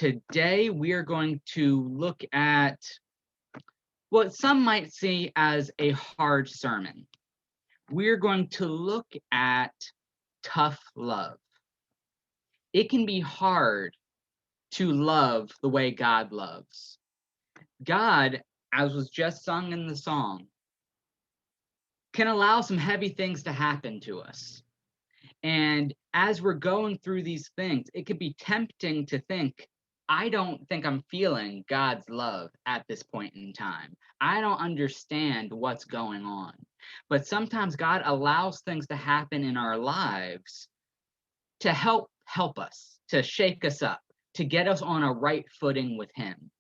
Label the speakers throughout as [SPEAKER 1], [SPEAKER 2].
[SPEAKER 1] today we are going to look at what some might see as a hard sermon. We're going to look at tough love. It can be hard to love the way God loves. God, as was just sung in the song, can allow some heavy things to happen to us. And as we're going through these things, it could be tempting to think, I don't think I'm feeling God's love at this point in time. I don't understand what's going on. But sometimes God allows things to happen in our lives to help us, to shake us up, to get us on a right footing with Him.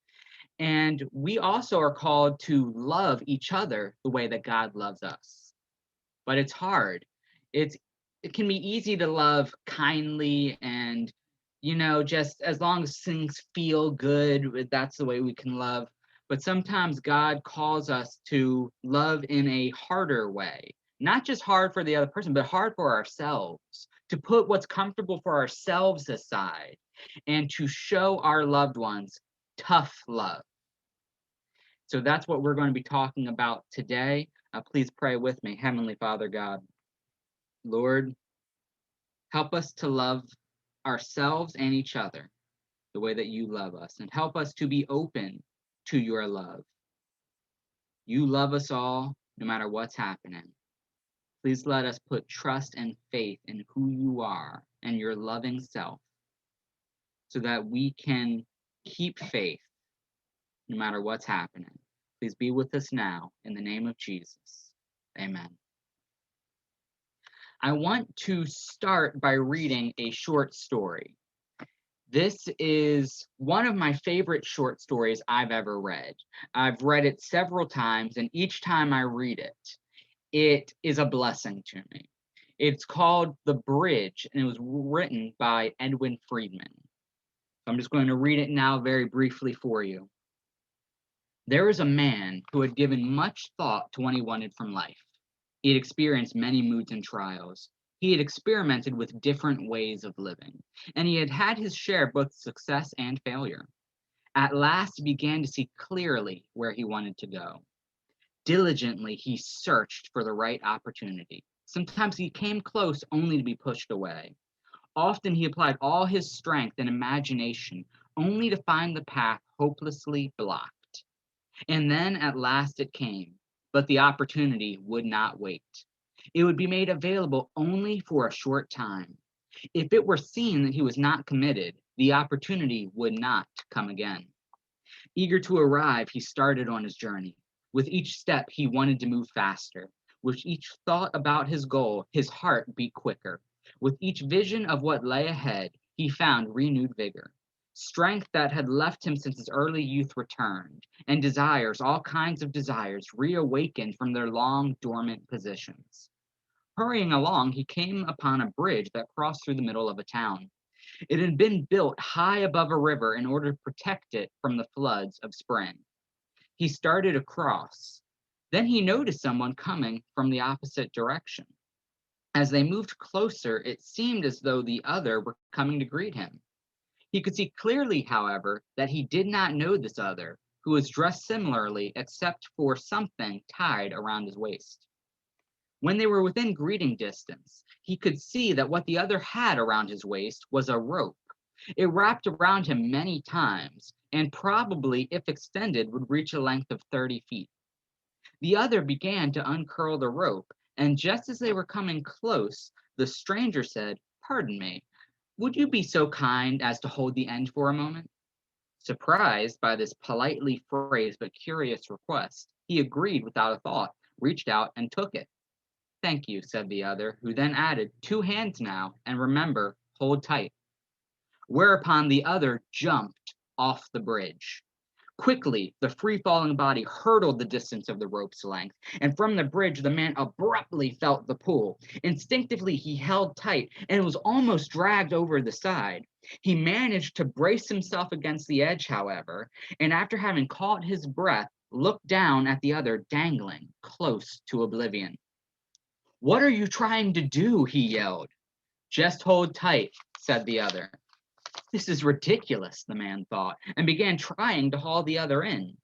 [SPEAKER 1] And we also are called to love each other the way that God loves us. But it's hard. It can be easy to love kindly and, just as long as things feel good, that's the way we can love. But sometimes God calls us to love in a harder way, not just hard for the other person, but hard for ourselves, to put what's comfortable for ourselves aside and to show our loved ones tough love. So that's what we're going to be talking about today. Please pray with me. Heavenly Father God, Lord, help us to love ourselves and each other the way that you love us, and help us to be open to your love. You love us all, no matter what's happening. Please let us put trust and faith in who you are and your loving self so that we can keep faith no matter what's happening. Please be with us now in the name of Jesus. Amen. I want to start by reading a short story. This is one of my favorite short stories I've ever read. I've read it several times, and each time I read it, it is a blessing to me. It's called The Bridge, and it was written by Edwin Friedman. I'm just going to read it now very briefly for you. There was a man who had given much thought to what he wanted from life. He had experienced many moods and trials. He had experimented with different ways of living, and he had had his share of both success and failure. At last, he began to see clearly where he wanted to go. Diligently, he searched for the right opportunity. Sometimes he came close only to be pushed away. Often he applied all his strength and imagination only to find the path hopelessly blocked. And then at last it came, but the opportunity would not wait. It would be made available only for a short time. If it were seen that he was not committed, the opportunity would not come again. Eager to arrive, he started on his journey. With each step, he wanted to move faster. With each thought about his goal, his heart beat quicker. With each vision of what lay ahead, he found renewed vigor. Strength that had left him since his early youth returned, and desires, all kinds of desires, reawakened from their long dormant positions. Hurrying along, he came upon a bridge that crossed through the middle of a town. It had been built high above a river in order to protect it from the floods of spring. He started across. Then he noticed someone coming from the opposite direction. As they moved closer, it seemed as though the other were coming to greet him. He could see clearly, however, that he did not know this other, who was dressed similarly except for something tied around his waist. When they were within greeting distance, he could see that what the other had around his waist was a rope. It wrapped around him many times, and probably, if extended, would reach a length of 30 feet. The other began to uncurl the rope, and just as they were coming close, the stranger said, "Pardon me, would you be so kind as to hold the end for a moment?" Surprised by this politely phrased but curious request, he agreed without a thought, reached out, and took it. "Thank you," said the other, who then added, "2 hands now, and remember, hold tight." Whereupon the other jumped off the bridge. Quickly, the free-falling body hurtled the distance of the rope's length, and from the bridge, the man abruptly felt the pull. Instinctively, he held tight, and was almost dragged over the side. He managed to brace himself against the edge, however, and after having caught his breath, looked down at the other dangling close to oblivion. "What are you trying to do?" he yelled. "Just hold tight," said the other. This is ridiculous, the man thought, and began trying to haul the other in.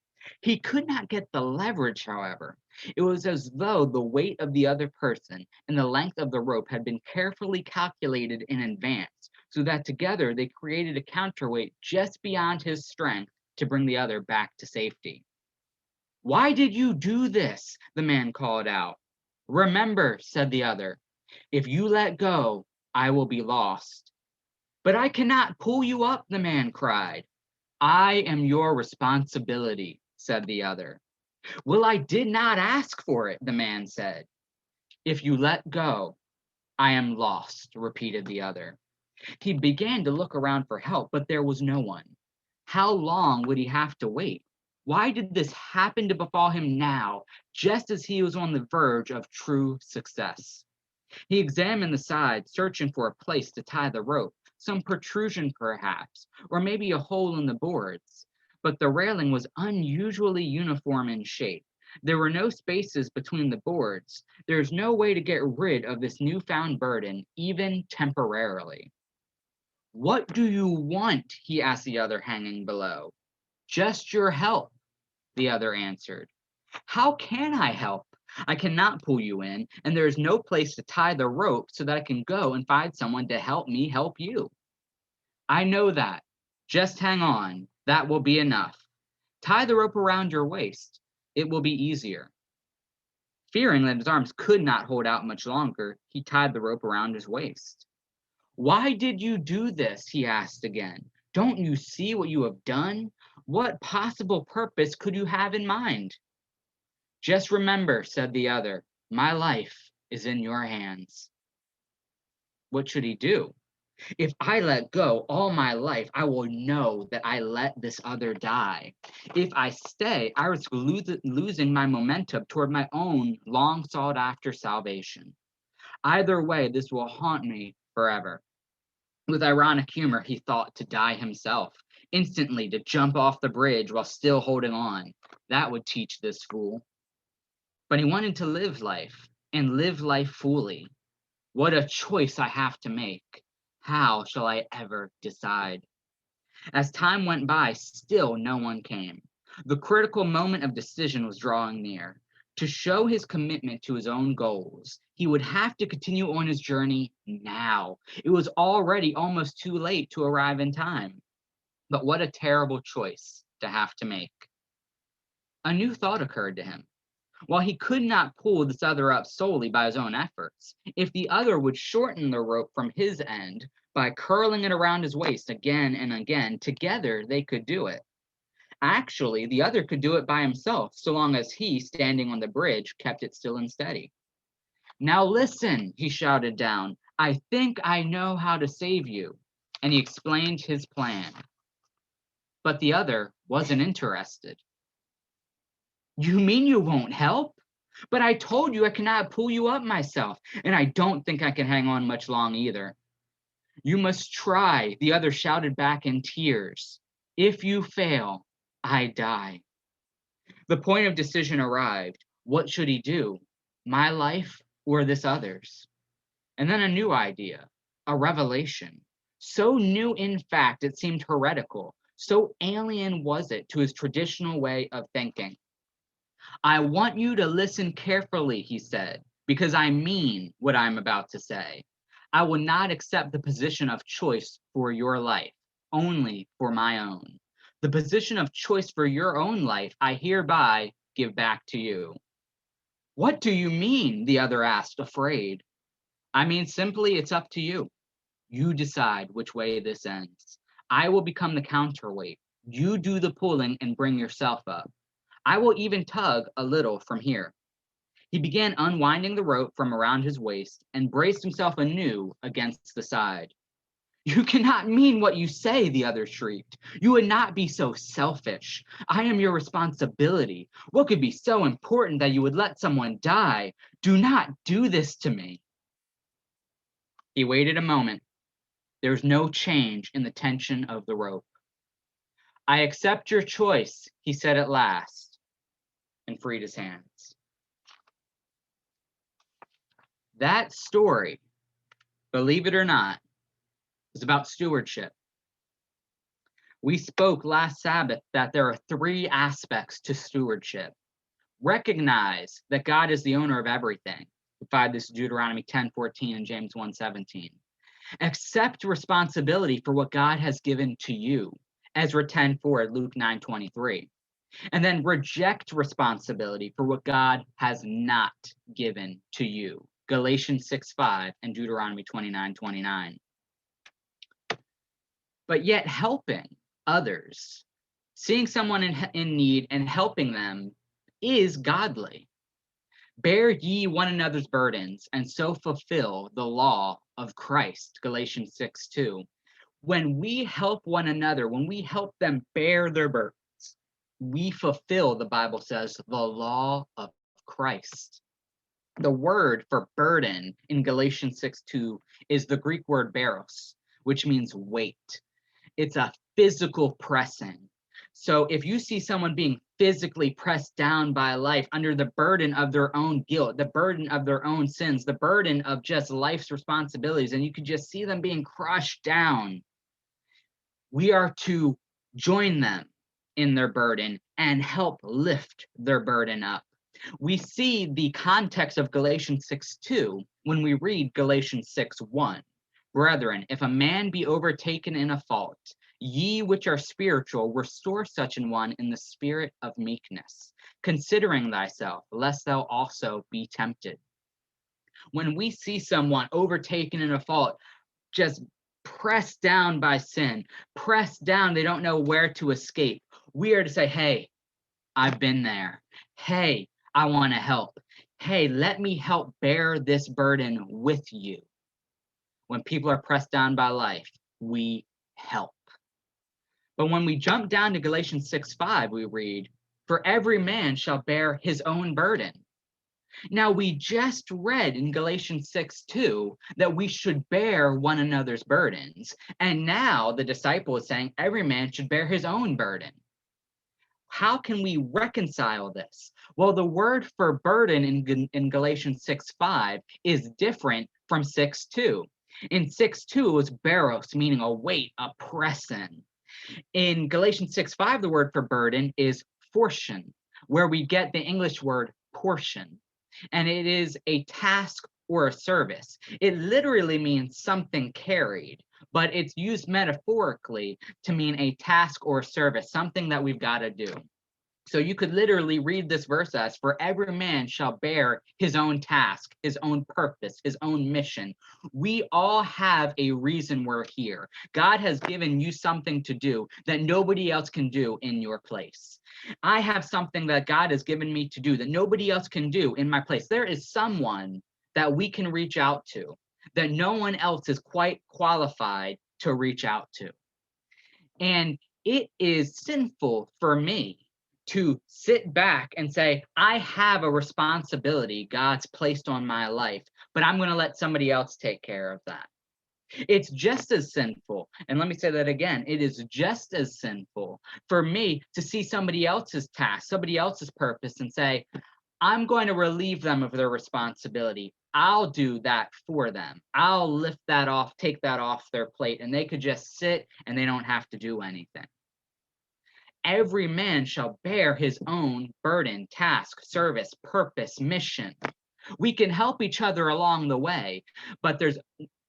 [SPEAKER 1] He could not get the leverage, however. It was as though the weight of the other person and the length of the rope had been carefully calculated in advance, so that together they created a counterweight just beyond his strength to bring the other back to safety. "Why did you do this?" the man called out. "Remember," said the other, "if you let go, I will be lost." "But I cannot pull you up," the man cried. "I am your responsibility," said the other. "Well, I did not ask for it," the man said. "If you let go, I am lost," repeated the other. He began to look around for help, but there was no one. How long would he have to wait? Why did this happen to befall him now, just as he was on the verge of true success? He examined the side, searching for a place to tie the rope, some protrusion perhaps, or maybe a hole in the boards. But the railing was unusually uniform in shape. There were no spaces between the boards. There's no way to get rid of this newfound burden, even temporarily. "What do you want?" he asked the other hanging below. "Just your help," the other answered. "How can I help? I cannot pull you in, and there is no place to tie the rope so that I can go and find someone to help me help you." "I know that. Just hang on. That will be enough. Tie the rope around your waist. It will be easier." Fearing that his arms could not hold out much longer, he tied the rope around his waist. "Why did you do this?" he asked again. "Don't you see what you have done? What possible purpose could you have in mind?" "Just remember," said the other, "my life is in your hands." What should he do? If I let go all my life, I will know that I let this other die. If I stay, I risk losing my momentum toward my own long sought after salvation. Either way, this will haunt me forever. With ironic humor, he thought to die himself, instantly to jump off the bridge while still holding on. That would teach this fool. But he wanted to live life, and live life fully. What a choice I have to make. How shall I ever decide? As time went by, still no one came. The critical moment of decision was drawing near. To show his commitment to his own goals, he would have to continue on his journey now. It was already almost too late to arrive in time. But what a terrible choice to have to make. A new thought occurred to him. While he could not pull this other up solely by his own efforts, if the other would shorten the rope from his end by curling it around his waist again and again, together they could do it. Actually, the other could do it by himself, so long as he, standing on the bridge, kept it still and steady. "Now listen," he shouted down. "I think I know how to save you." And he explained his plan. But the other wasn't interested. "You mean you won't help? But I told you I cannot pull you up myself, and I don't think I can hang on much long either." "You must try," the other shouted back in tears. "If you fail, I die." The point of decision arrived. What should he do? My life or this other's? And then a new idea, a revelation. So new, in fact, it seemed heretical. So alien was it to his traditional way of thinking. "I want you to listen carefully," he said, "because I mean what I'm about to say. I will not accept the position of choice for your life, only for my own. The position of choice for your own life, I hereby give back to you." "What do you mean?" the other asked, afraid. "I mean simply, it's up to you. You decide which way this ends. I will become the counterweight. You do the pulling and bring yourself up. I will even tug a little from here." He began unwinding the rope from around his waist and braced himself anew against the side. "You cannot mean what you say," the other shrieked. "You would not be so selfish. I am your responsibility. What could be so important that you would let someone die? Do not do this to me." He waited a moment. There was no change in the tension of the rope. "I accept your choice," he said at last, and freed his hands. That story, believe it or not, is about stewardship. We spoke last Sabbath that there are 3 aspects to stewardship. Recognize that God is the owner of everything. We find this in Deuteronomy 10:14 and James 1:17. Accept responsibility for what God has given to you. Ezra 10:4, Luke 9:23. And then reject responsibility for what God has not given to you. Galatians 6:5 and Deuteronomy 29:29. But yet helping others, seeing someone in need and helping them is godly. Bear ye one another's burdens and so fulfill the law of Christ. Galatians 6:2. When we help one another, when we help them bear their burdens, we fulfill, the Bible says, the law of Christ. The word for burden in Galatians 6:2 is the Greek word baros, which means weight. It's a physical pressing. So if you see someone being physically pressed down by life under the burden of their own guilt, the burden of their own sins, the burden of just life's responsibilities, and you could just see them being crushed down, we are to join them in their burden and help lift their burden up. We see the context of Galatians 6:2 when we read Galatians 6:1. Brethren, if a man be overtaken in a fault, ye which are spiritual, restore such an one in the spirit of meekness, considering thyself, lest thou also be tempted. When we see someone overtaken in a fault, just pressed down by sin, pressed down, they don't know where to escape, we are to say, hey, I've been there. Hey, I want to help. Hey, let me help bear this burden with you. When people are pressed down by life, we help. But when we jump down to Galatians 6:5, we read, for every man shall bear his own burden. Now, we just read in Galatians 6:2 that we should bear one another's burdens. And now the disciple is saying every man should bear his own burden. How can we reconcile this? Well, the word for burden in Galatians 6:5 is different from 6:2. In 6:2, it was baros, meaning a weight, a pressing. In Galatians 6:5, the word for burden is portion, where we get the English word portion. And it is a task or a service. It literally means something carried, but it's used metaphorically to mean a task or service, something that we've got to do. So you could literally read this verse as, for every man shall bear his own task, his own purpose, his own mission. We all have a reason we're here. God has given you something to do that nobody else can do in your place. I have something that God has given me to do that nobody else can do in my place. There is someone that we can reach out to that no one else is quite qualified to reach out to. And it is sinful for me to sit back and say, I have a responsibility God's placed on my life, but I'm going to let somebody else take care of that. It's just as sinful. And let me say that again. It is just as sinful for me to see somebody else's task, somebody else's purpose, and say, I'm going to relieve them of their responsibility. I'll do that for them. I'll lift that off, take that off their plate, and they could just sit and they don't have to do anything. Every man shall bear his own burden, task, service, purpose, mission. We can help each other along the way, but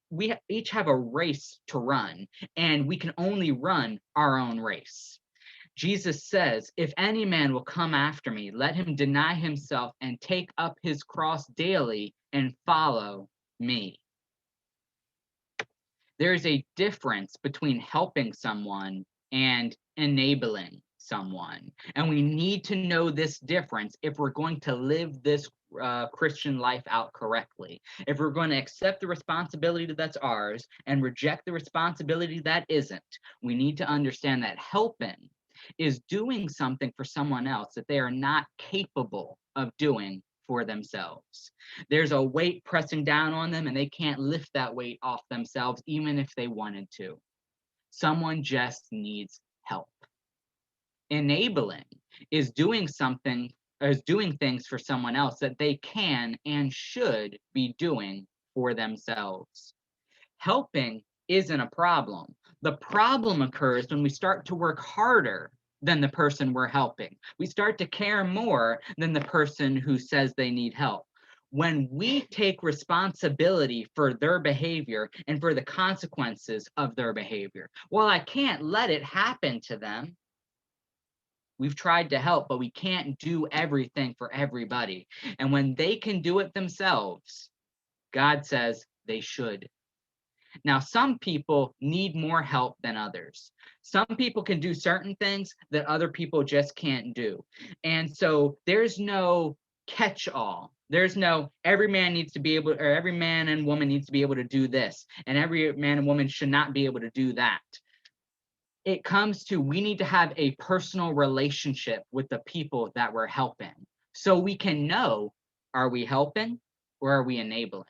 [SPEAKER 1] we each have a race to run, and we can only run our own race. Jesus says, if any man will come after me, let him deny himself and take up his cross daily and follow me. There is a difference between helping someone and enabling someone. And we need to know this difference if we're going to live this Christian life out correctly. If we're going to accept the responsibility that's ours and reject the responsibility that isn't, we need to understand that helping is doing something for someone else that they are not capable of doing for themselves. There's a weight pressing down on them and they can't lift that weight off themselves even if they wanted to. Someone just needs help. Enabling is doing things for someone else that they can and should be doing for themselves. Helping isn't a problem. The problem occurs when we start to work harder than the person we're helping. We start to care more than the person who says they need help. When we take responsibility for their behavior and for the consequences of their behavior, well, I can't let it happen to them. We've tried to help, but we can't do everything for everybody. And when they can do it themselves, God says they should. Now, some people need more help than others. Some people can do certain things that other people just can't do. And so there's no catch-all. There's no every man needs to be able, or every man and woman needs to be able to do this, and every man and woman should not be able to do that. It comes to we need to have a personal relationship with the people that we're helping so we can know, are we helping or are we enabling?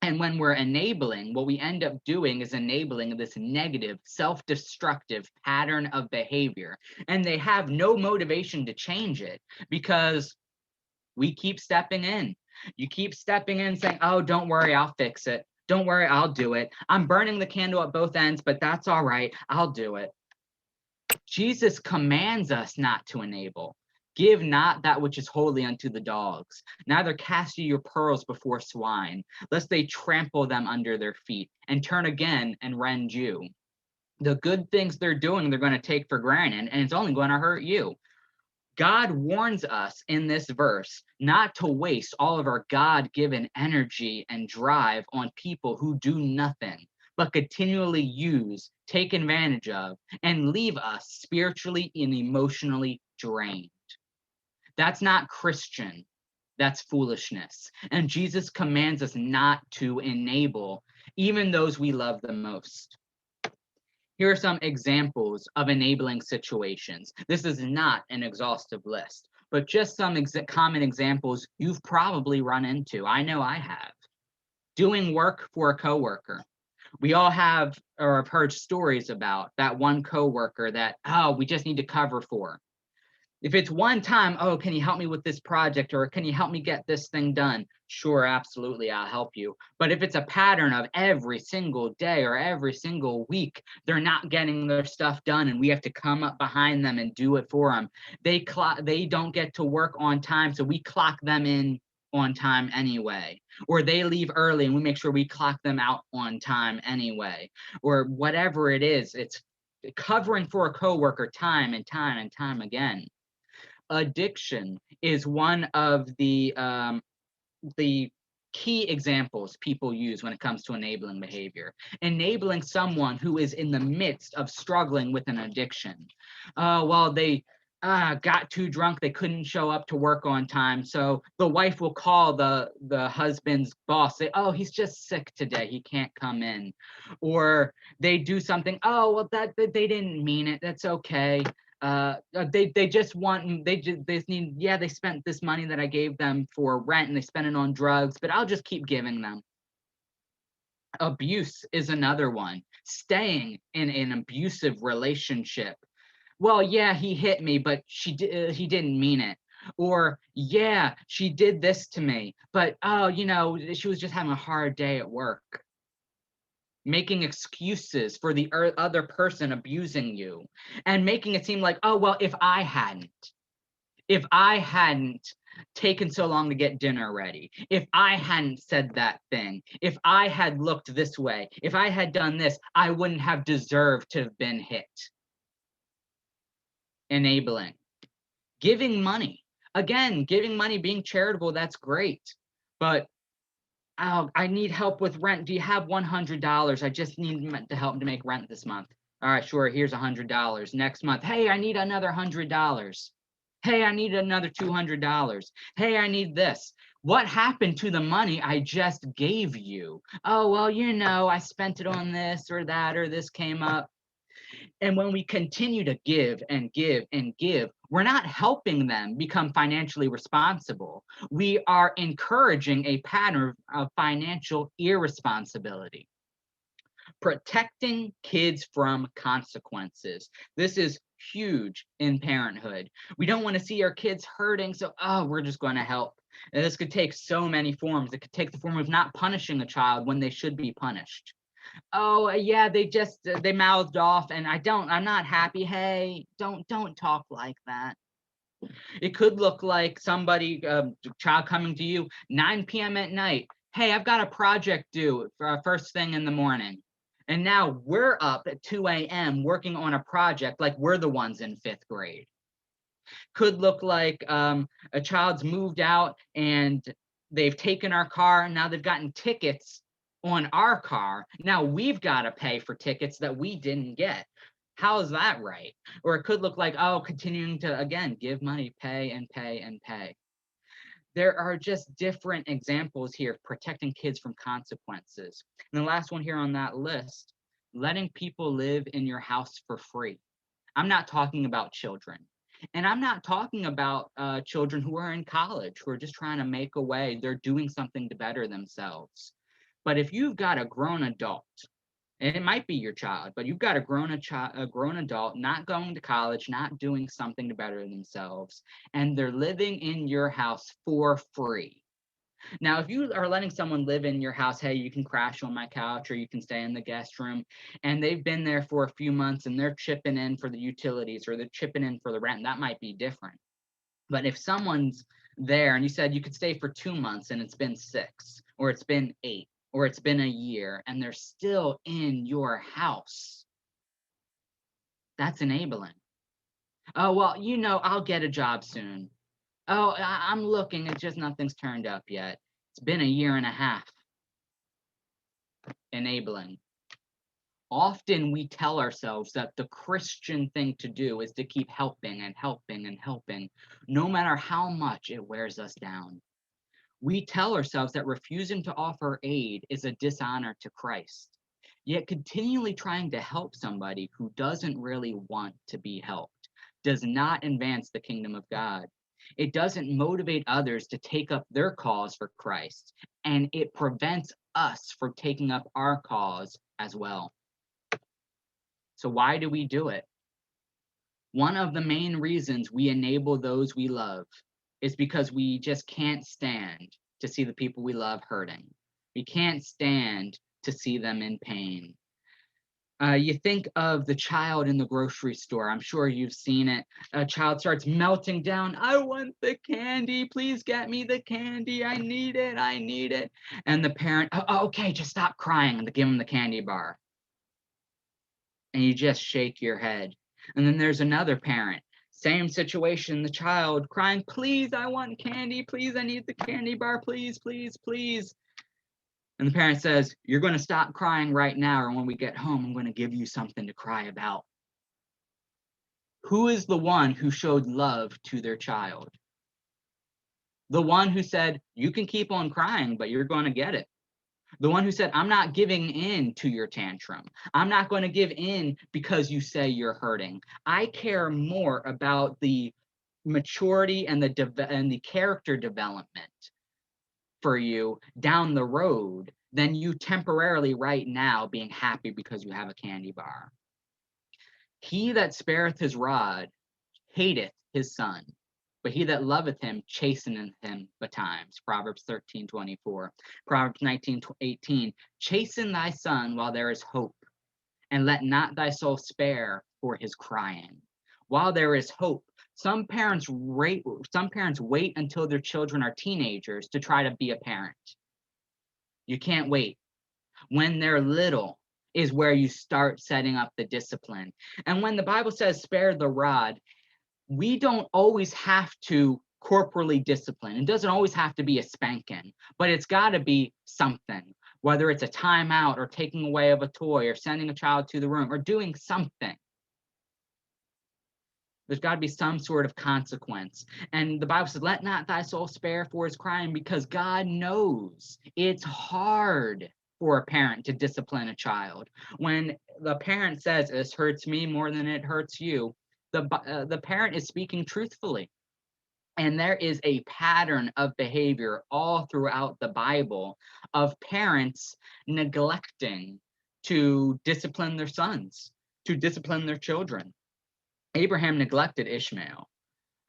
[SPEAKER 1] And when we're enabling, what we end up doing is enabling this negative, self-destructive pattern of behavior. And they have no motivation to change it because we keep stepping in. You keep stepping in saying, oh, don't worry, I'll fix it. Don't worry, I'll do it. I'm burning the candle at both ends, but that's all right. I'll do it. Jesus commands us not to enable. Give not that which is holy unto the dogs, neither cast ye your pearls before swine, lest they trample them under their feet, and turn again and rend you. The good things they're doing, they're going to take for granted, and it's only going to hurt you. God warns us in this verse not to waste all of our God-given energy and drive on people who do nothing, but continually use, take advantage of, and leave us spiritually and emotionally drained. That's not Christian. That's foolishness. And Jesus commands us not to enable even those we love the most. Here are some examples of enabling situations. This is not an exhaustive list, but just some common examples you've probably run into. I know I have. Doing work for a coworker. We all have or have heard stories about that one coworker that, oh, we just need to cover for. If it's one time, oh, can you help me with this project, or can you help me get this thing done? Sure, absolutely, I'll help you. But if it's a pattern of every single day or every single week, they're not getting their stuff done and we have to come up behind them and do it for them. They don't get to work on time, so we clock them in on time anyway. Or they leave early and we make sure we clock them out on time anyway. Or whatever it is, it's covering for a coworker time and time and time again. Addiction is one of the key examples people use when it comes to enabling behavior. Enabling someone who is in the midst of struggling with an addiction. Well, they got too drunk, they couldn't show up to work on time, so the wife will call the husband's boss, say, oh, he's just sick today, he can't come in. Or they do something, oh, well, that they didn't mean it, that's okay. They just need, yeah, they spent this money that I gave them for rent and they spent it on drugs, but I'll just keep giving them. Abuse is another one. Staying in an abusive relationship. Well, yeah, he hit me, but he didn't mean it. Or, yeah, she did this to me, but oh, she was just having a hard day at work. Making excuses for the other person abusing you and making it seem like, oh, well, if I hadn't taken so long to get dinner ready, if I hadn't said that thing, if I had looked this way, if I had done this, I wouldn't have deserved to have been hit. Enabling. Giving money. Again, giving money, being charitable, that's great. But oh, I need help with rent. Do you have $100? I just need to help to make rent this month. All right, sure. Here's $100. Next month, hey, I need another $100. Hey, I need another $200. Hey, I need this. What happened to the money I just gave you? Oh, well, I spent it on this or that, or this came up. And when we continue to give and give and give, we're not helping them become financially responsible. We are encouraging a pattern of financial irresponsibility. Protecting kids from consequences. This is huge in parenthood. We don't want to see our kids hurting, so we're just going to help. And this could take so many forms. It could take the form of not punishing a child when they should be punished. Oh, yeah, they mouthed off and I'm not happy. Hey, don't talk like that. It could look like somebody, child coming to you 9 p.m. at night. Hey, I've got a project due for first thing in the morning. And now we're up at 2 a.m. working on a project like we're the ones in 5th grade. Could look like a child's moved out and they've taken our car. And now they've gotten tickets on our car. Now we've got to pay for tickets that we didn't get. How is that right? Or it could look like, oh, continuing to, again, give money, pay and pay and pay. There are just different examples here of protecting kids from consequences. And the last one here on that list, letting people live in your house for free. I'm not talking about children. And I'm not talking about children who are in college, who are just trying to make a way. They're doing something to better themselves. But if you've got a grown adult, and it might be your child, but you've got a grown adult not going to college, not doing something to better themselves, and they're living in your house for free. Now, if you are letting someone live in your house, hey, you can crash on my couch or you can stay in the guest room, and they've been there for a few months and they're chipping in for the utilities or they're chipping in for the rent, that might be different. But if someone's there and you said you could stay for 2 months and it's been 6 or it's been 8 or it's been a year and they're still in your house, that's enabling. Oh, well, I'll get a job soon. Oh, I'm looking, it's just nothing's turned up yet. It's been a year and a half. Enabling. Often we tell ourselves that the Christian thing to do is to keep helping and helping and helping, no matter how much it wears us down. We tell ourselves that refusing to offer aid is a dishonor to Christ. Yet continually trying to help somebody who doesn't really want to be helped does not advance the kingdom of God. It doesn't motivate others to take up their cause for Christ, and it prevents us from taking up our cause as well. So why do we do it? One of the main reasons we enable those we love is because we just can't stand to see the people we love hurting. We can't stand to see them in pain. You think of the child in the grocery store. I'm sure you've seen it. A child starts melting down. I want the candy. Please get me the candy. I need it. I need it. And the parent, okay, just stop crying and give him the candy bar. And you just shake your head. And then there's another parent. Same situation, the child crying, please, I want candy. Please, I need the candy bar. Please, please, please. And the parent says, you're going to stop crying right now, or when we get home, I'm going to give you something to cry about. Who is the one who showed love to their child? The one who said, you can keep on crying, but you're going to get it. The one who said, I'm not giving in to your tantrum. I'm not going to give in because you say you're hurting. I care more about the maturity and the character development for you down the road than you temporarily right now being happy because you have a candy bar. He that spareth his rod hateth his son, but he that loveth him chasteneth him betimes. Proverbs 13:24. Proverbs 19:18. Chasten thy son while there is hope, and let not thy soul spare for his crying. While there is hope, some parents wait until their children are teenagers to try to be a parent. You can't wait. When they're little is where you start setting up the discipline. And when the Bible says spare the rod, we don't always have to corporally discipline. It doesn't always have to be a spanking, but it's got to be something, whether it's a timeout or taking away of a toy or sending a child to the room or doing something. There's got to be some sort of consequence. And the Bible says, let not thy soul spare for his crying, because God knows it's hard for a parent to discipline a child. When the parent says, this hurts me more than it hurts you, the parent is speaking truthfully. And there is a pattern of behavior all throughout the Bible of parents neglecting to discipline their sons, to discipline their children. Abraham neglected Ishmael,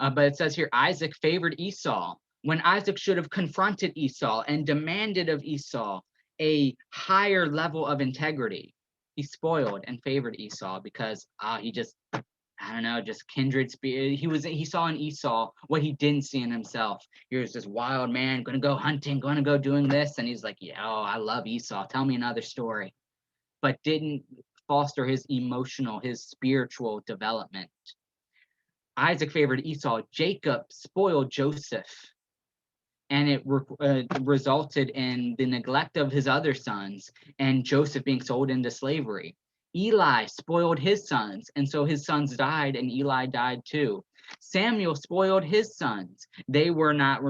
[SPEAKER 1] but it says here Isaac favored Esau when Isaac should have confronted Esau and demanded of Esau a higher level of integrity. He spoiled and favored Esau because he just, I don't know, just kindred spirit. He saw in Esau what he didn't see in himself. He was this wild man, gonna go hunting, gonna go doing this, and he's like, yeah, oh, I love Esau. Tell me another story. But didn't foster his emotional, his spiritual development. Isaac favored Esau. Jacob spoiled Joseph, and it resulted in the neglect of his other sons and Joseph being sold into slavery. Eli spoiled his sons, and so his sons died, and Eli died too. Samuel spoiled his sons. They were not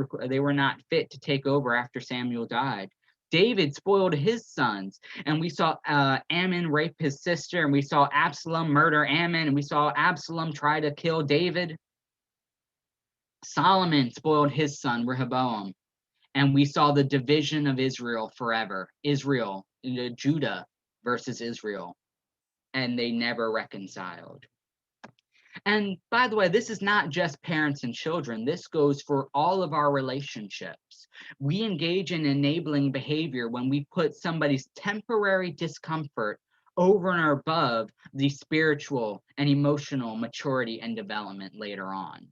[SPEAKER 1] fit to take over after Samuel died. David spoiled his sons, and we saw Ammon rape his sister, and we saw Absalom murder Ammon, and we saw Absalom try to kill David. Solomon spoiled his son Rehoboam, and we saw the division of Israel forever. Judah versus Israel, and they never reconciled. And by the way, this is not just parents and children. This goes for all of our relationships. We engage in enabling behavior when we put somebody's temporary discomfort over and above the spiritual and emotional maturity and development later on.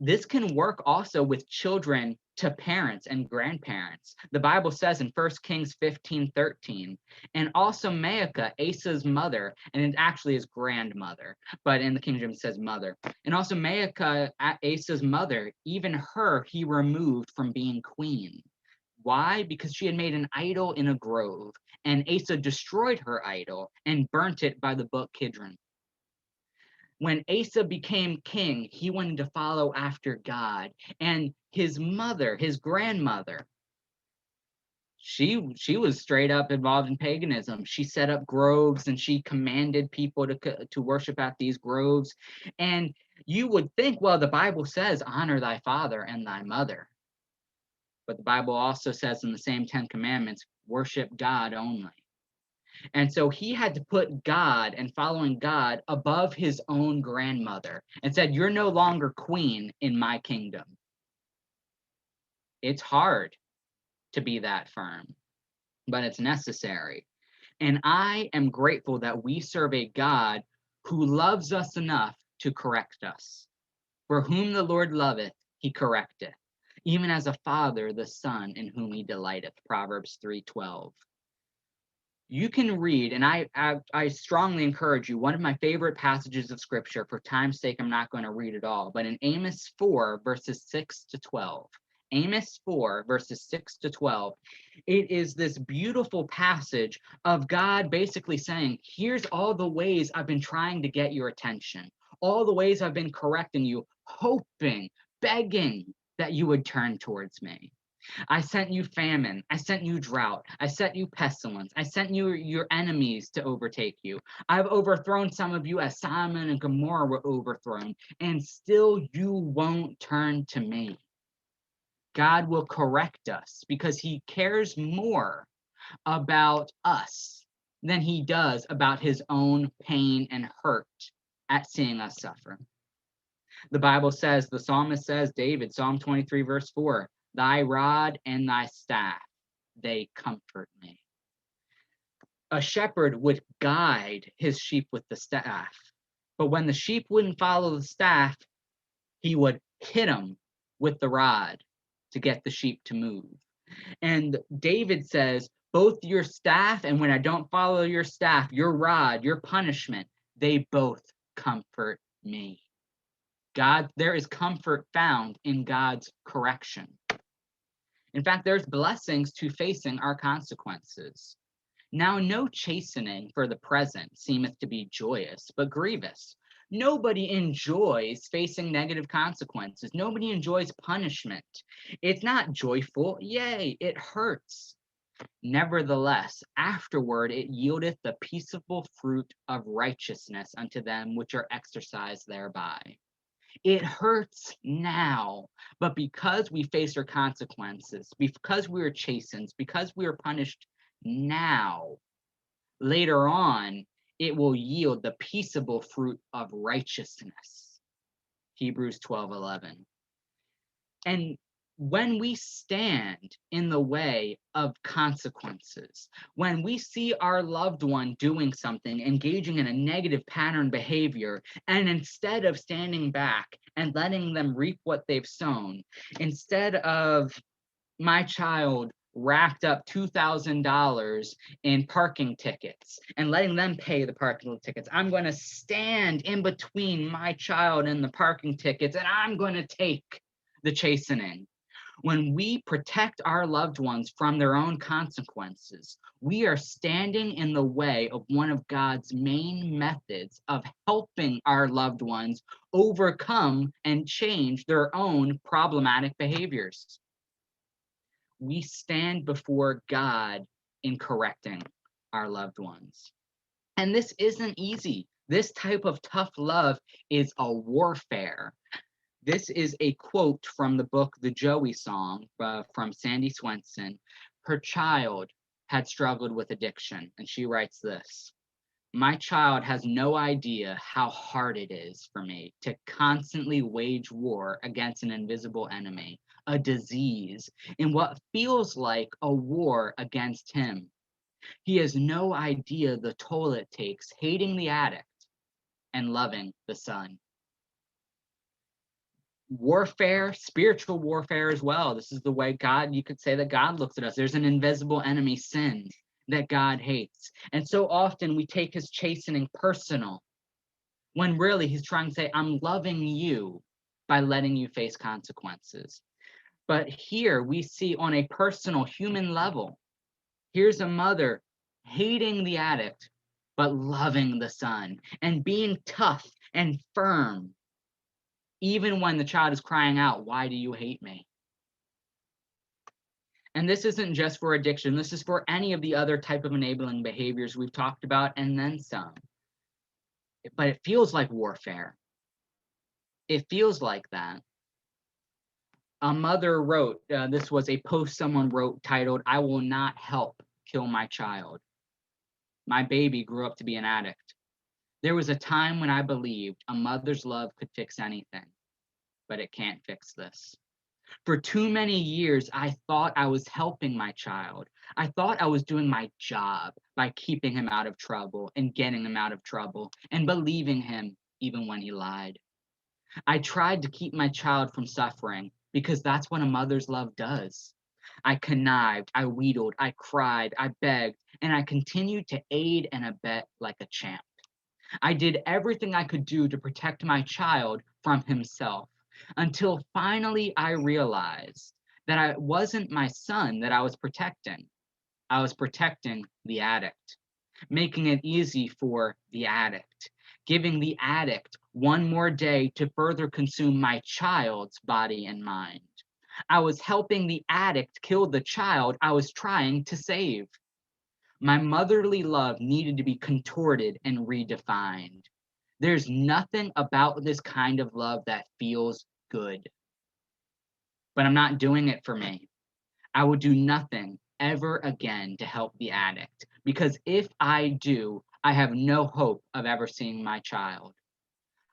[SPEAKER 1] This can work also with children to parents and grandparents. The Bible says in 1 Kings 15:13, and also Maacah, Asa's mother, and it actually is grandmother, but in the King James it says mother. And also Maacah, Asa's mother, even her he removed from being queen. Why? Because she had made an idol in a grove, and Asa destroyed her idol and burnt it by the brook Kidron. When Asa became king, he wanted to follow after God. And his mother, his grandmother, she was straight up involved in paganism. She set up groves and she commanded people to worship at these groves. And you would think, well, the Bible says, honor thy father and thy mother. But the Bible also says in the same 10 commandments, worship God only. And so he had to put God and following God above his own grandmother and said, you're no longer queen in my kingdom. It's hard to be that firm, but it's necessary. And I am grateful that we serve a God who loves us enough to correct us. For whom the Lord loveth, he correcteth, even as a father the son in whom he delighteth. Proverbs 3:12. You can read, and I strongly encourage you, one of my favorite passages of scripture, for time's sake, I'm not going to read it all, but in Amos 4, verses 6 to 12, Amos 4, verses 6 to 12, it is this beautiful passage of God basically saying, here's all the ways I've been trying to get your attention, all the ways I've been correcting you, hoping, begging that you would turn towards me. I sent you famine. I sent you drought. I sent you pestilence. I sent you your enemies to overtake you. I've overthrown some of you as Sodom and Gomorrah were overthrown, and still you won't turn to me. God will correct us because he cares more about us than he does about his own pain and hurt at seeing us suffer. The Bible says, the psalmist says, David, Psalm 23, verse 4, thy rod and thy staff, they comfort me. A shepherd would guide his sheep with the staff, but when the sheep wouldn't follow the staff, he would hit them with the rod to get the sheep to move. And David says, both your staff and when I don't follow your staff, your rod, your punishment, they both comfort me. God, there is comfort found in God's correction. In fact, there's blessings to facing our consequences. Now, no chastening for the present seemeth to be joyous, but grievous. Nobody enjoys facing negative consequences. Nobody enjoys punishment. It's not joyful. Yea, it hurts. Nevertheless, afterward it yieldeth the peaceable fruit of righteousness unto them which are exercised thereby. It hurts now, but because we face our consequences, because we are chastened, because we are punished now, later on, it will yield the peaceable fruit of righteousness. Hebrews 12:11. And when we stand in the way of consequences, when we see our loved one doing something, engaging in a negative pattern behavior, and instead of standing back and letting them reap what they've sown, instead of my child racked up $2,000 in parking tickets and letting them pay the parking tickets, I'm going to stand in between my child and the parking tickets, and I'm going to take the chastening. When we protect our loved ones from their own consequences, we are standing in the way of one of God's main methods of helping our loved ones overcome and change their own problematic behaviors. We stand before God in correcting our loved ones. And this isn't easy. This type of tough love is a warfare. This is a quote from the book The Joey Song from Sandy Swenson. Her child had struggled with addiction, and she writes this: "My child has no idea how hard it is for me to constantly wage war against an invisible enemy, a disease, in what feels like a war against him. He has no idea the toll it takes hating the addict and loving the son." Warfare, spiritual warfare as well. This is the way God, you could say that God looks at us. There's an invisible enemy, sin, that God hates. And so often we take his chastening personal, when really he's trying to say, I'm loving you by letting you face consequences. But here we see on a personal human level, here's a mother hating the addict, but loving the son and being tough and firm, even when the child is crying out, "Why do you hate me?" And this isn't just for addiction. This is for any of the other type of enabling behaviors we've talked about, and then some. But it feels like warfare. It feels like that. A mother wrote, this was a post someone wrote titled, "I will not help kill my child. My baby grew up to be an addict. There was a time when I believed a mother's love could fix anything, but it can't fix this. For too many years, I thought I was helping my child. I thought I was doing my job by keeping him out of trouble and getting him out of trouble and believing him even when he lied. I tried to keep my child from suffering because that's what a mother's love does. I connived, I wheedled, I cried, I begged, and I continued to aid and abet like a champ. I did everything I could do to protect my child from himself, until finally I realized that it wasn't my son that I was protecting. I was protecting the addict, making it easy for the addict, giving the addict one more day to further consume my child's body and mind. I was helping the addict kill the child I was trying to save. My motherly love needed to be contorted and redefined. There's nothing about this kind of love that feels good. But I'm not doing it for me. I will do nothing ever again to help the addict, because if I do, I have no hope of ever seeing my child.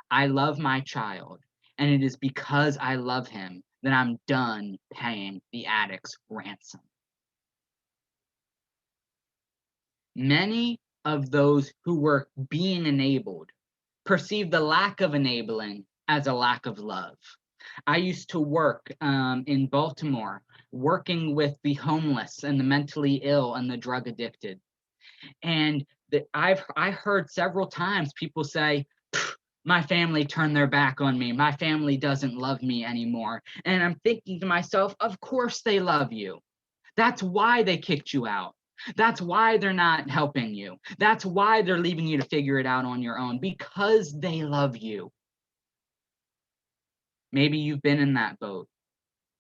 [SPEAKER 1] I love my child, and it is because I love him that I'm done paying the addict's ransom. Many of those who were being enabled perceive the lack of enabling as a lack of love. I used to work in Baltimore, working with the homeless and the mentally ill and the drug addicted. And I heard several times people say, "My family turned their back on me. My family doesn't love me anymore." And I'm thinking to myself, of course they love you. That's why they kicked you out. That's why they're not helping you. That's why they're leaving you to figure it out on your own, because they love you. Maybe you've been in that boat.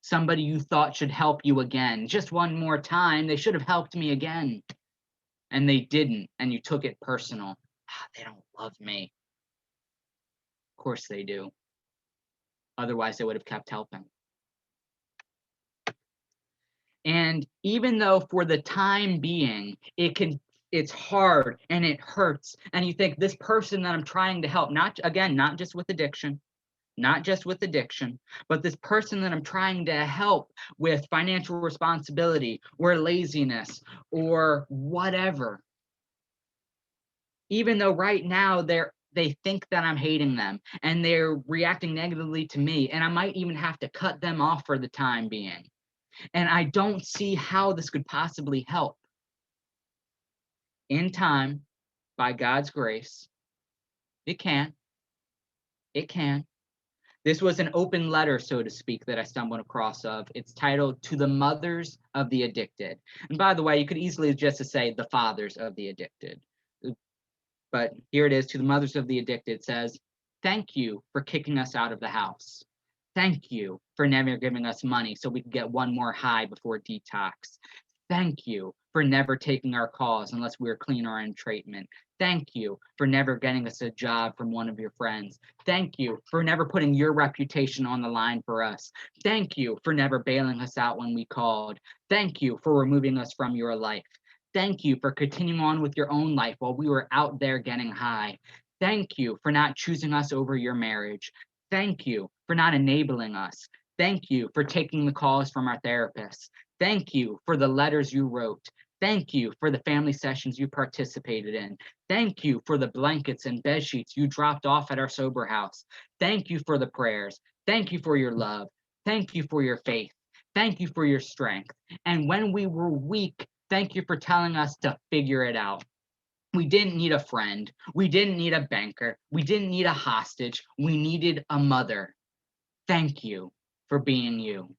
[SPEAKER 1] Somebody you thought should help you again. Just one more time. They should have helped me again. And they didn't. And you took it personal. They don't love me. Of course they do. Otherwise, they would have kept helping. And even though for the time being, it's hard and it hurts, and you think, this person that I'm trying to help, not just with addiction, not just with addiction, but this person that I'm trying to help with financial responsibility or laziness or whatever. Even though right now they think that I'm hating them and they're reacting negatively to me, and I might even have to cut them off for the time being. And I don't see how this could possibly help. In time, by God's grace, it can. It can. This was an open letter, so to speak, that I stumbled across of. It's titled "To the Mothers of the Addicted." And by the way, you could easily just say the fathers of the addicted. But here it is, "To the mothers of the addicted." It says, "Thank you for kicking us out of the house. Thank you for never giving us money so we could get one more high before detox. Thank you for never taking our calls unless we were clean or in treatment. Thank you for never getting us a job from one of your friends. Thank you for never putting your reputation on the line for us. Thank you for never bailing us out when we called. Thank you for removing us from your life. Thank you for continuing on with your own life while we were out there getting high. Thank you for not choosing us over your marriage. Thank you for not enabling us. Thank you for taking the calls from our therapists. Thank you for the letters you wrote. Thank you for the family sessions you participated in. Thank you for the blankets and bed sheets you dropped off at our sober house. Thank you for the prayers. Thank you for your love. Thank you for your faith. Thank you for your strength. And when we were weak, thank you for telling us to figure it out. We didn't need a friend. We didn't need a banker. We didn't need a hostage. We needed a mother. Thank you for being you."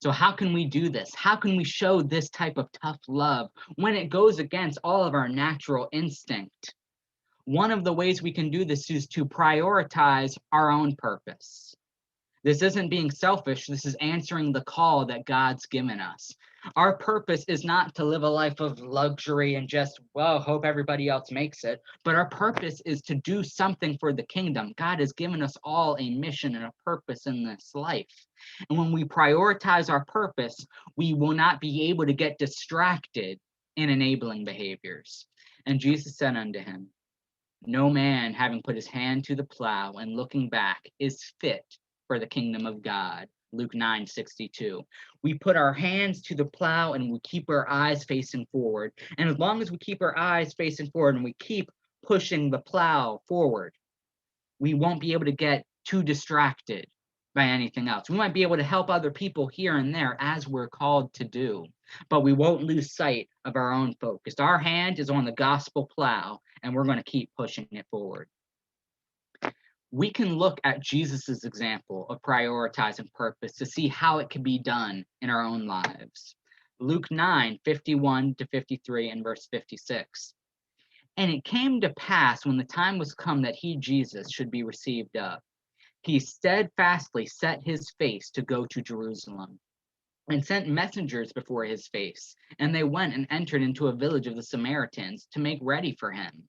[SPEAKER 1] So how can we do this? How can we show this type of tough love when it goes against all of our natural instinct? One of the ways we can do this is to prioritize our own purpose. This isn't being selfish. This is answering the call that God's given us. Our purpose is not to live a life of luxury and just, well, hope everybody else makes it. But our purpose is to do something for the kingdom. God has given us all a mission and a purpose in this life. And when we prioritize our purpose, we will not be able to get distracted in enabling behaviors. And Jesus said unto him, "No man having put his hand to the plow and looking back is fit for the kingdom of God." Luke 9:62. We put our hands to the plow and we keep our eyes facing forward. And as long as we keep our eyes facing forward and we keep pushing the plow forward, we won't be able to get too distracted by anything else. We might be able to help other people here and there as we're called to do, but we won't lose sight of our own focus. Our hand is on the gospel plow and we're going to keep pushing it forward. We can look at Jesus's example of prioritizing purpose to see how it can be done in our own lives. Luke 9:51-53 and verse 56. "And it came to pass when the time was come that he, Jesus, should be received up, he steadfastly set his face to go to Jerusalem, and sent messengers before his face. And they went and entered into a village of the Samaritans to make ready for him.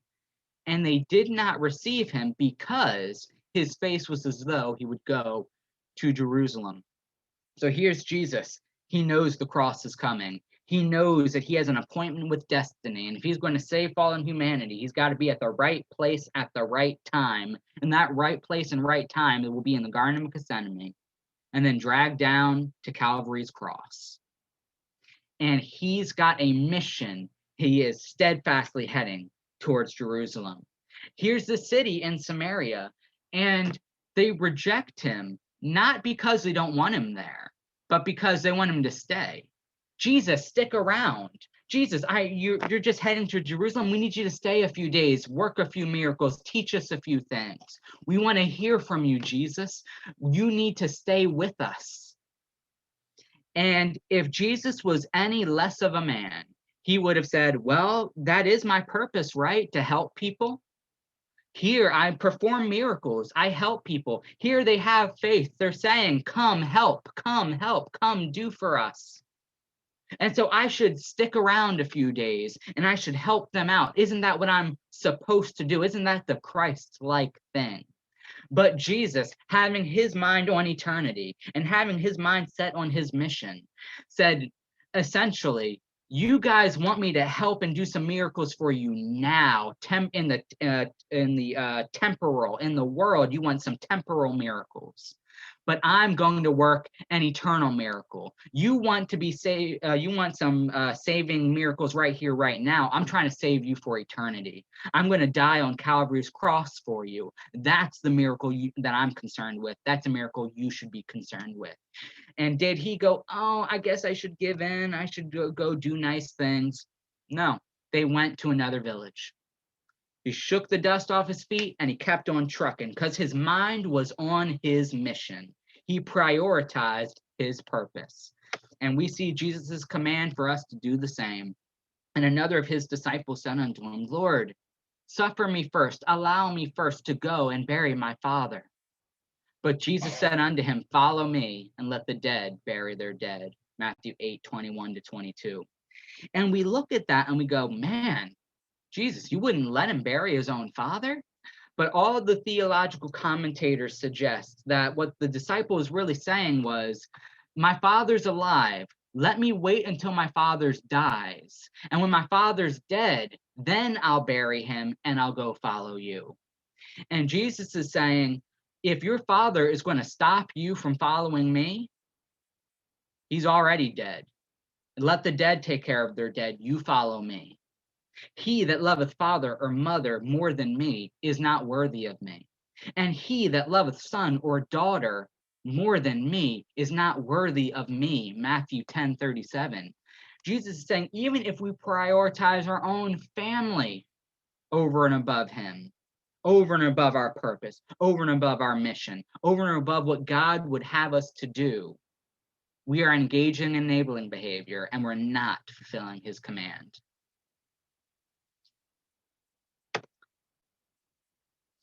[SPEAKER 1] And they did not receive him because his face was as though he would go to Jerusalem." So here's Jesus. He knows the cross is coming. He knows that he has an appointment with destiny. And if he's going to save fallen humanity, he's got to be at the right place at the right time. And that right place and right time, it will be in the Garden of Gethsemane, and then dragged down to Calvary's cross. And he's got a mission. He is steadfastly heading towards Jerusalem. Here's the city in Samaria, and they reject him, not because they don't want him there, but because they want him to stay. "Jesus, stick around. Jesus, you're just heading to Jerusalem. We need you to stay a few days, work a few miracles, teach us a few things. We want to hear from you, Jesus. You need to stay with us." And if Jesus was any less of a man, he would have said, "Well, that is my purpose, right? To help people. Here, I perform miracles. I help people. Here they have faith. They're saying, come help, come do for us. And so I should stick around a few days and I should help them out. Isn't that what I'm supposed to do? Isn't that the Christ-like thing?" But Jesus, having his mind on eternity and having his mind set on his mission, said, essentially, You guys want me to help and do some miracles for you now, in the temporal, in the world. You want some temporal miracles, but I'm going to work an eternal miracle. You want to be saved. You want some saving miracles right here, right now. I'm trying to save you for eternity. I'm going to die on Calvary's cross for you. That's the miracle that I'm concerned with. That's a miracle you should be concerned with. And did he go, oh, I guess I should give in. I should go do nice things. No, they went to another village. He shook the dust off his feet and he kept on trucking because his mind was on his mission. He prioritized his purpose. And we see Jesus's command for us to do the same. And another of his disciples said unto him, Lord, suffer me first, allow me first to go and bury my father. But Jesus said unto him, follow me and let the dead bury their dead. Matthew 8:21-22. And we look at that and we go, man, Jesus, you wouldn't let him bury his own father? But all the theological commentators suggest that what the disciple was really saying was, my father's alive. Let me wait until my father dies. And when my father's dead, then I'll bury him and I'll go follow you. And Jesus is saying, if your father is going to stop you from following me, he's already dead. Let the dead take care of their dead. You follow me. He that loveth father or mother more than me is not worthy of me. And he that loveth son or daughter more than me is not worthy of me. Matthew 10:37. Jesus is saying, even if we prioritize our own family over and above him, over and above our purpose, over and above our mission, over and above what God would have us to do, we are engaging in enabling behavior and we're not fulfilling his command.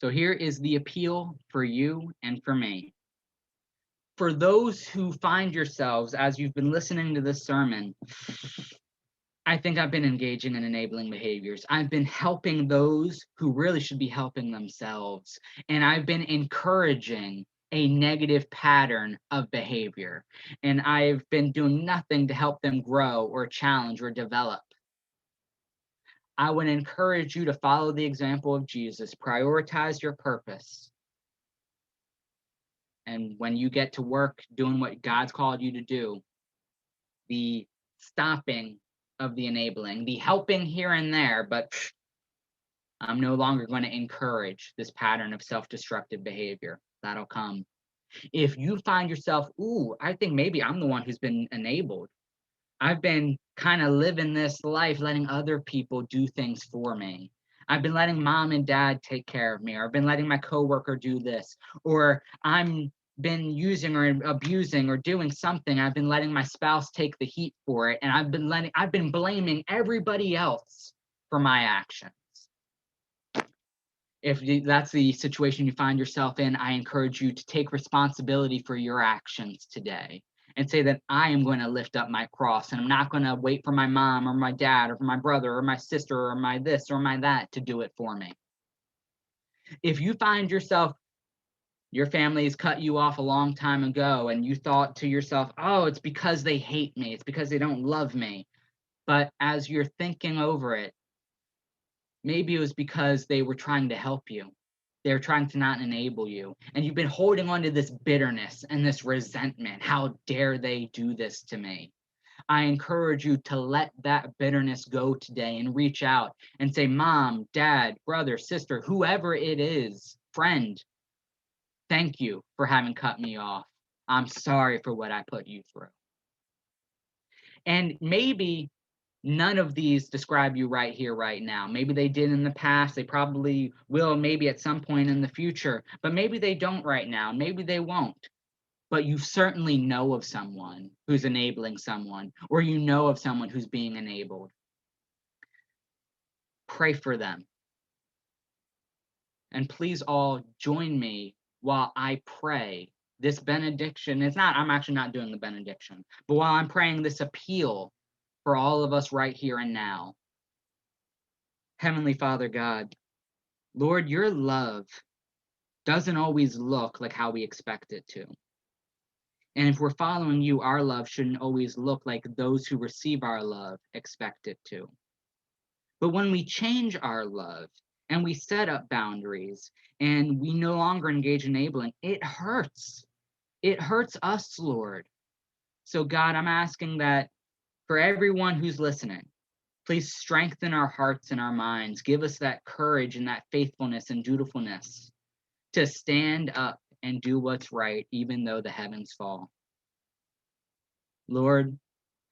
[SPEAKER 1] So here is the appeal for you and for me. For those who find yourselves, as you've been listening to this sermon, I think I've been engaging in enabling behaviors. I've been helping those who really should be helping themselves. And I've been encouraging a negative pattern of behavior. And I've been doing nothing to help them grow or challenge or develop. I would encourage you to follow the example of Jesus. Prioritize your purpose. And when you get to work doing what God's called you to do, the stopping of the enabling, the helping here and there, but I'm no longer going to encourage this pattern of self-destructive behavior. That'll come. If you find yourself, ooh, I think maybe I'm the one who's been enabled. I've been kind of living this life, letting other people do things for me. I've been letting mom and dad take care of me, or I've been letting my coworker do this, or I'm been using or abusing or doing something. I've been letting my spouse take the heat for it, and I've been blaming everybody else for my actions. If that's the situation you find yourself in, I encourage you to take responsibility for your actions today and say that I am going to lift up my cross, and I'm not going to wait for my mom or my dad or for my brother or my sister or my this or my that to do it for me. If you find yourself, your family has cut you off a long time ago and you thought to yourself, oh, it's because they hate me, it's because they don't love me. But as you're thinking over it, maybe it was because they were trying to help you. They're trying to not enable you. And you've been holding on to this bitterness and this resentment. How dare they do this to me? I encourage you to let that bitterness go today and reach out and say, mom, dad, brother, sister, whoever it is, friend, thank you for having cut me off. I'm sorry for what I put you through. And maybe none of these describe you right here, right now. Maybe they did in the past. They probably will maybe at some point in the future, but maybe they don't right now. Maybe they won't. But you certainly know of someone who's enabling someone, or you know of someone who's being enabled. Pray for them. And please all join me while I pray this benediction. I'm actually not doing the benediction, but while I'm praying this appeal for all of us right here and now. Heavenly Father God, Lord, your love doesn't always look like how we expect it to. And if we're following you, our love shouldn't always look like those who receive our love expect it to. But when we change our love and we set up boundaries and we no longer engage in enabling, it hurts. It hurts us, Lord. So, God, I'm asking that for everyone who's listening, please strengthen our hearts and our minds. Give us that courage and that faithfulness and dutifulness to stand up and do what's right, even though the heavens fall. Lord,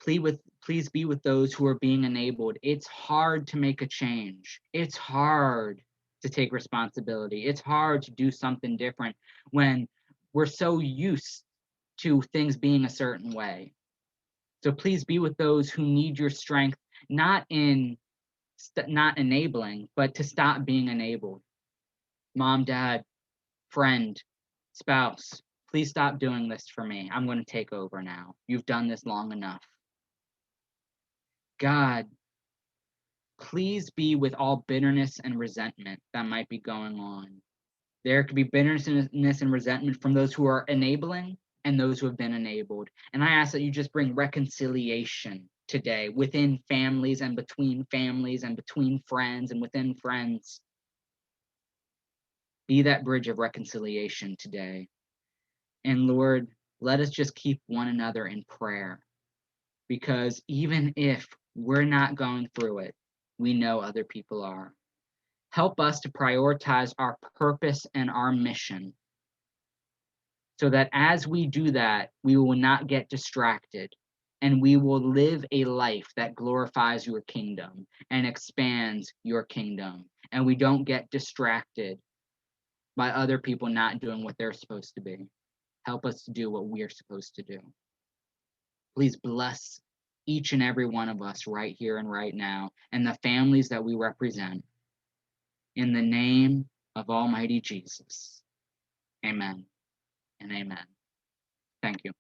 [SPEAKER 1] please be with those who are being enabled. It's hard to make a change. It's hard to take responsibility. It's hard to do something different when we're so used to things being a certain way. So please be with those who need your strength, not enabling, but to stop being enabled. Mom, dad, friend, spouse, please stop doing this for me. I'm going to take over now. You've done this long enough. God, please be with all bitterness and resentment that might be going on. There could be bitterness and resentment from those who are enabling and those who have been enabled. And I ask that you just bring reconciliation today within families and between friends and within friends. Be that bridge of reconciliation today. And Lord, let us just keep one another in prayer, because even if we're not going through it, we know other people are. Help us to prioritize our purpose and our mission so that as we do that, we will not get distracted and we will live a life that glorifies your kingdom and expands your kingdom. And we don't get distracted by other people not doing what they're supposed to be. Help us to do what we're supposed to do. Please bless each and every one of us right here and right now, and the families that we represent. In the name of Almighty Jesus. Amen and amen. Thank you.